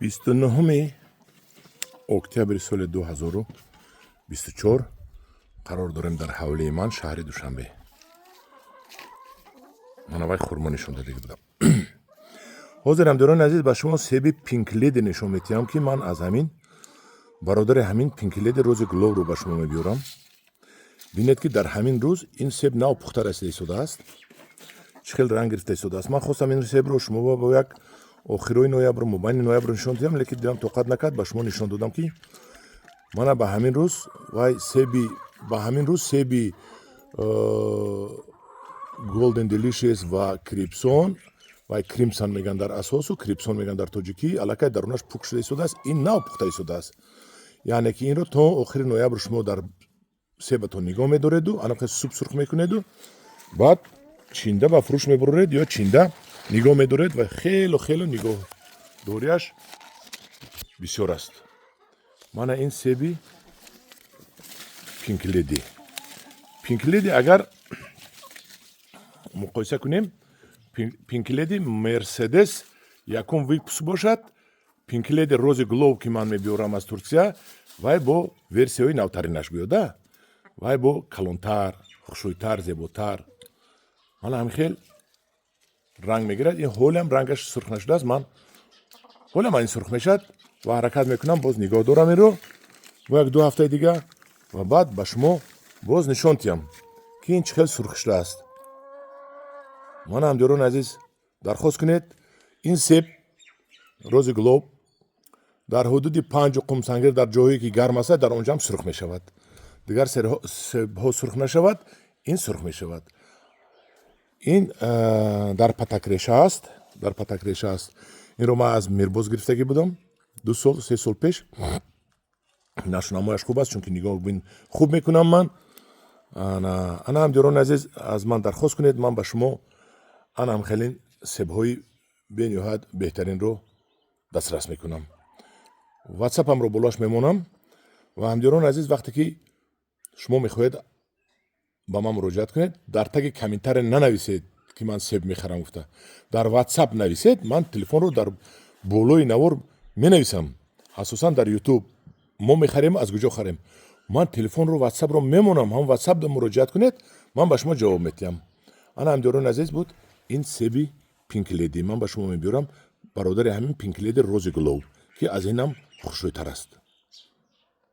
29 октябри соли 2024 қарор дорем дар ҳавлии ман шаҳри Душанбе. ман аввал хурмо нишон дода будам. ҳозир ҳамдорон азиз ба шумо себи пинкледи нишон медиҳам ки ман аз ҳамин бародари ҳамин пинкледи рӯзи гуловро ба шумо мебиёрам. бинед ки дар ҳамин рӯз ин себ нав пухта расида истодааст. чӣ хел ранг гирифта истодааст. ман хостам ин себро шумо ба як охирои ноябр мубайни ноябр нишон дидам, лекин дидам тоқат накард ба шумо нишон додам ки мана ба ҳамин рӯз вай себи ба ҳамин рӯз себи Golden Delicious ва Крипсон вай Кримсон меган дар асосу Крипсон меган дар тоҷикӣ аллакай дарунаш пук шуда истодааст. ин нав пухта истодааст. яъне ки инро то охири ноябр шумо дар себатон нигоҳ медореду, аноқе суб сурх мекунеду, баъд чинда ба фурӯш мебуред ё чинда нигоҳ медоред ва хело нигоҳдорияш бисёр аст. мана ин себи пинкледи агар муқоиса кунем, пинкледи Мерседес якум випуск бошад, пинкледи рӯзи гулов ки ман мебиёрам аз Туркия, вай бо версияҳои навтаринаш биёда, вай бо калонтар, хушӯйтар, зеботар, мана ҳамихел ранг мегирад. ин ҳолиам рангаш сурх нашудааст. ман ҳолиам ин сурх мешад ва ҳаракат мекунам, боз нигоҳ дорам инро ва як 2 ҳафтаи дига ва баъд ба шумо боз нишон диҳам ки ин чӣ хел сурх шудааст. мана ҳамдиёрон азиз дархост кунед, ин себ рӯзи гулов дар ҳудуди 5 қумсангир дар ҷойҳое ки гарм аст, дар онҷам сурх мешавад. дигар себҳо сурх нашавад, ин сурх мешавад. ин дар патакреша аст. инро ман аз мирбоз гирифтагӣ будам 2 сол 3 сол пеш. нашунамояш хуб аст, чунки нигоҳбин хуб мекунам ман. ана ҳамдиёрон азиз аз ман дархост кунед, ман ба шумо ана ҳамхелин себҳои бениҳоят беҳтаринро дастрас мекунам. ватсапамро болош мемонам ва ҳамдиёрон азиз вақте ки шумо мехоҳед ба ман муроҷиат кунед, дар таги комментаре нанависед ки ман себ мехарам гуфта. дар ватсап нависед, ман телефонро дар болои навор менависам. асосан дар ютуб мо мехарем, аз куҷо харем. ман телефонро ватсапро мемонам, ҳам ватсап да муроҷиат кунед, ман ба шумо ҷавоб медиҳам. ана ҳамдиёрон азиз буд ин себи пинкледи ман ба шумо мебиёрам, бародари ҳамин пинкледи рӯзи гулов ки аз инам хушрӯйтар аст.